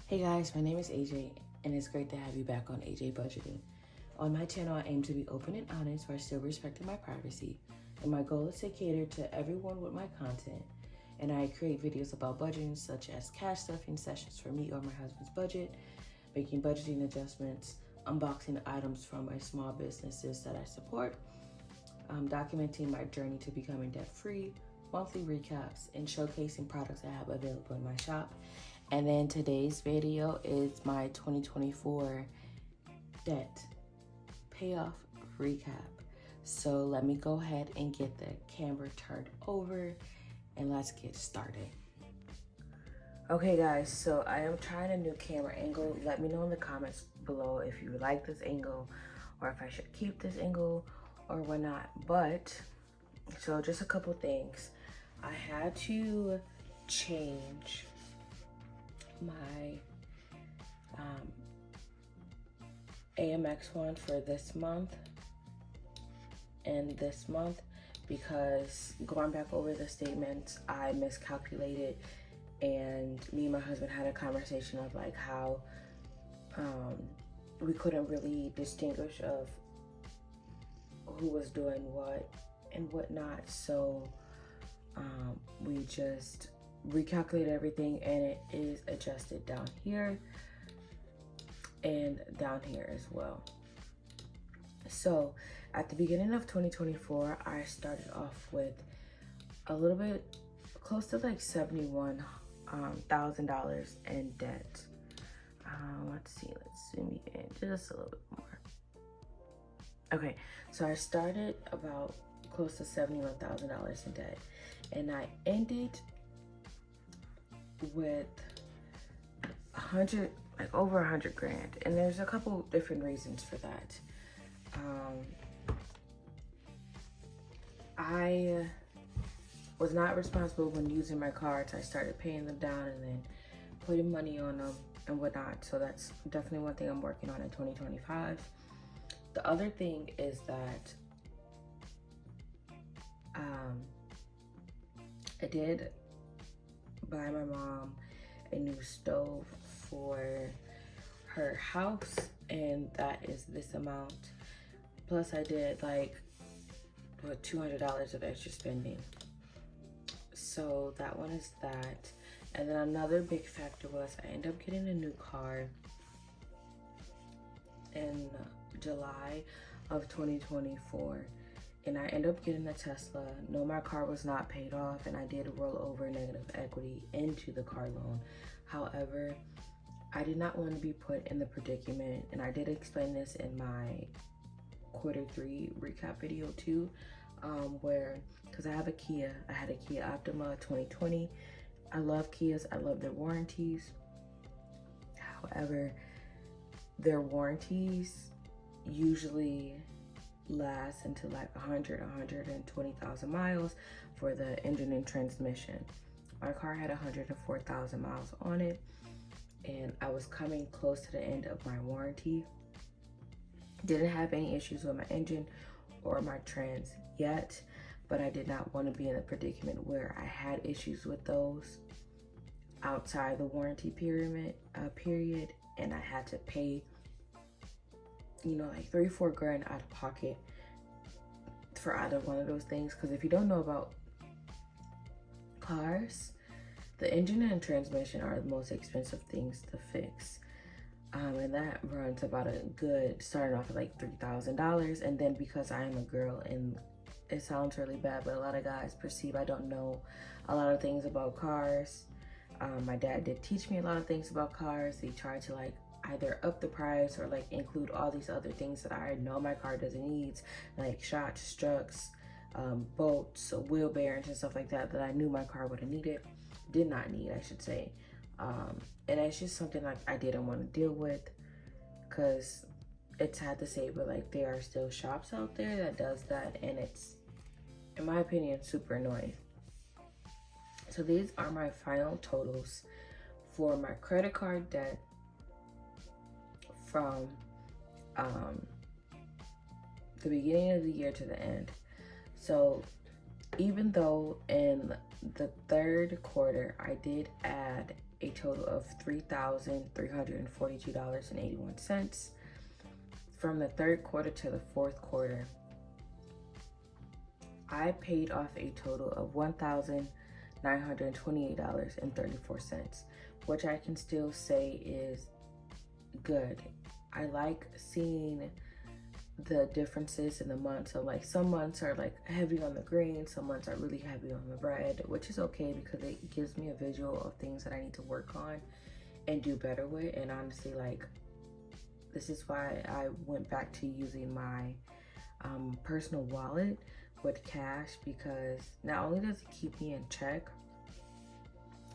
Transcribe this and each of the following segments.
Hey guys, my name is AJ, and it's great to have you back on AJBudgeting. On my channel, I aim to be open and honest while still respecting my privacy, and my goal is to cater to everyone with my content. And I create videos about budgeting, such as cash stuffing sessions for me or my husband's budget, making budgeting adjustments, unboxing items from my small businesses that I support, documenting my journey to becoming debt-free, monthly recaps, and showcasing products I have available in my shop. And then today's video is my 2024 debt payoff recap. So let me go ahead and get the camera turned over and let's get started. Okay guys, so I am trying a new camera angle. Let me know in the comments below if you like this angle or if I should keep this angle or whatnot. But, so just a couple things. I had to change my AMX one for this month and this month because going back over the statements, I miscalculated, and me and my husband had a conversation of like how we couldn't really distinguish of who was doing what and whatnot. So we just recalculate everything, and it is adjusted down here and down here as well. So at the beginning of 2024, I started off with a little bit close to like $71,000 in debt. Let's zoom in just a little bit more. Okay, so I started about close to $71,000 in debt, and I ended with over 100 grand. And there's a couple different reasons for that. I was not responsible when using my cards. I started paying them down and then putting money on them and whatnot. So that's definitely one thing I'm working on in 2025. The other thing is that I did buy my mom a new stove for her house, and that is this amount. Plus I did like $200 of extra spending. So that one is that. And then another big factor was I ended up getting a new car in July of 2024. And I ended up getting a Tesla. No, my car was not paid off, and I did roll over negative equity into the car loan. However, I did not want to be put in the predicament, and I did explain this in my Q3 recap video too, where, because I have a Kia, I had a Kia Optima 2020. I love Kias, I love their warranties. However, their warranties usually last until like 120,000 miles for the engine and transmission. My car had 104,000 miles on it, and I was coming close to the end of my warranty. Didn't have any issues with my engine or my trans yet, but I did not want to be in a predicament where I had issues with those outside the warranty period, and I had to pay, you know, like 3-4 grand out of pocket for either one of those things. Because if you don't know about cars, the engine and transmission are the most expensive things to fix, and that runs about a good, starting off at like $3,000. And then because I am a girl, and it sounds really bad, but a lot of guys perceive I don't know a lot of things about cars. My dad did teach me a lot of things about cars. He tried to like either up the price or like include all these other things that I know my car doesn't need, like shocks, struts, bolts, wheel bearings and stuff like that, that I knew my car would have needed, did not need, I should say. And it's just something like I didn't want to deal with, because it's sad to say, but like there are still shops out there that does that, and it's, in my opinion, super annoying. So these are my final totals for my credit card debt from the beginning of the year to the end. So even though in the third quarter, I did add a total of $3,342.81. From the third quarter to the fourth quarter, I paid off a total of $1,928.34, which I can still say is good. I like seeing the differences in the months. So like some months are like heavy on the green, some months are really heavy on the red, which is okay because it gives me a visual of things that I need to work on and do better with. And honestly, like, this is why I went back to using my personal wallet with cash, because not only does it keep me in check,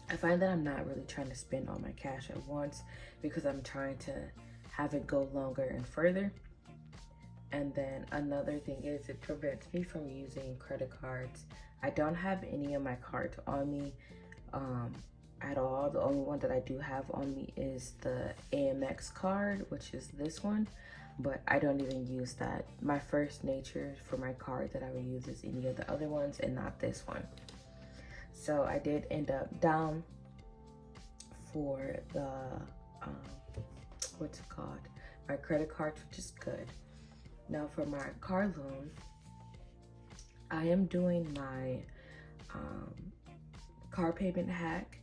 I find that I'm not really trying to spend all my cash at once because I'm trying to have it go longer and further. And then another thing is it prevents me from using credit cards. I don't have any of my cards on me at all. The only one that I do have on me is the Amex card, which is this one, but I don't even use that. My first nature for my card that I would use is any of the other ones and not this one. So I did end up down for the, what's it called? My credit card, which is good. Now for my car loan, I am doing my car payment hack.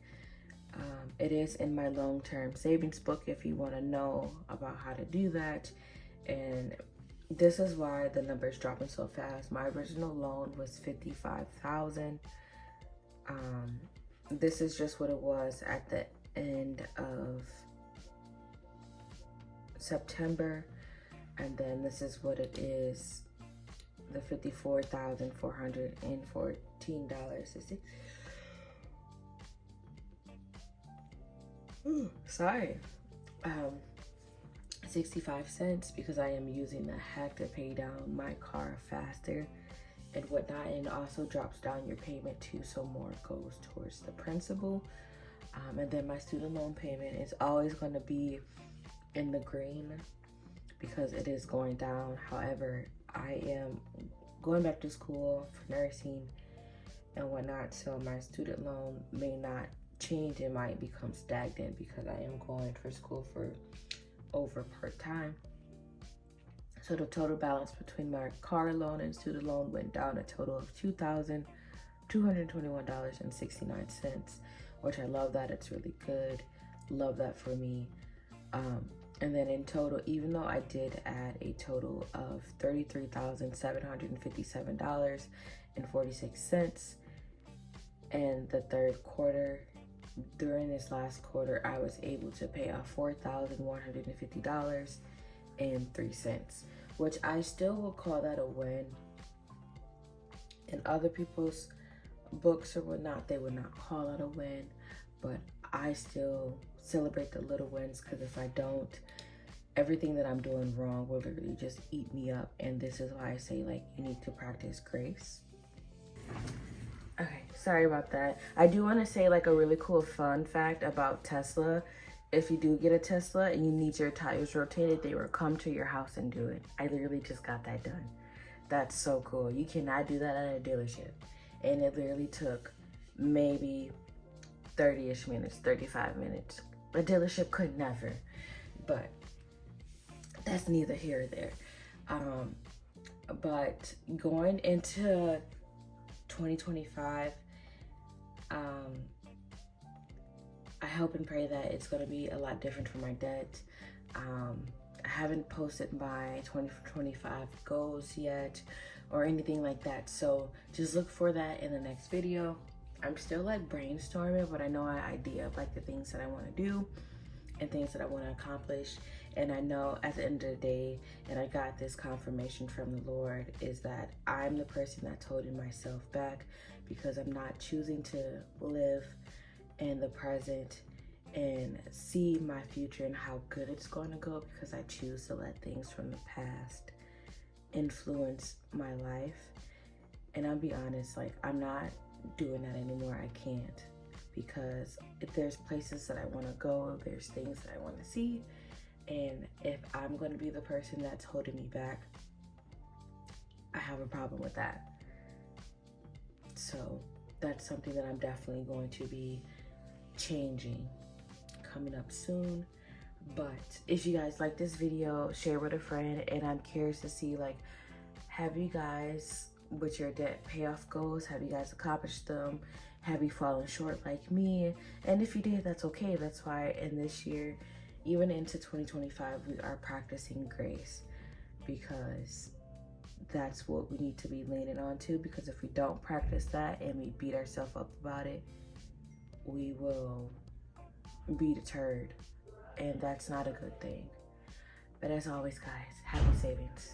It is in my long-term savings book if you want to know about how to do that. And this is why the number is dropping so fast. My original loan was $55,000. This is just what it was at the end of September. And then this is what it is, the $54,414. Sorry. 65 cents, because I am using the hack to pay down my car faster and whatnot. And it also drops down your payment too, so more goes towards the principal. And then my student loan payment is always going to be in the green because it is going down. However, I am going back to school for nursing and whatnot, so my student loan may not change. It might become stagnant because I am going for school for over part-time. So the total balance between my car loan and student loan went down a total of $2,221.69, which I love that. It's really good. Love that for me. And then in total, even though I did add a total of $33,757.46 in the third quarter, during this last quarter, I was able to pay off $4,150.03, which I still will call that a win. In other people's books or whatnot, they would not call it a win, but I still celebrate the little wins, because if I don't, everything that I'm doing wrong will literally just eat me up. And this is why I say, like, you need to practice grace. Okay, sorry about that. I do want to say, like, a really cool fun fact about Tesla. If you do get a Tesla and you need your tires rotated, they will come to your house and do it. I literally just got that done. That's so cool. You cannot do that at a dealership. And it literally took maybe 30-ish minutes, 35 minutes. A dealership could never, but that's neither here or there. But going into 2025, I hope and pray that it's going to be a lot different for my debt. I haven't posted my 2025 goals yet or anything like that, so just look for that in the next video. I'm still like brainstorming, but I know an idea of like the things that I want to do and things that I want to accomplish. And I know at the end of the day, and I got this confirmation from the Lord, is that I'm the person that's holding myself back because I'm not choosing to live in the present and see my future and how good it's going to go, because I choose to let things from the past influence my life. And I'll be honest, like, I'm not doing that anymore. I can't, because if there's places that I want to go, there's things that I want to see, and if I'm going to be the person that's holding me back, I have a problem with that. So that's something that I'm definitely going to be changing coming up soon. But if you guys like this video, share with a friend. And I'm curious to see, like, have you guys, with your debt payoff goals, have you guys accomplished them? Have you fallen short like me? And if you did, that's okay. That's why in this year, even into 2025, we are practicing grace, because that's what we need to be leaning on to. Because if we don't practice that and we beat ourselves up about it, we will be deterred, and that's not a good thing. But as always, guys, happy savings.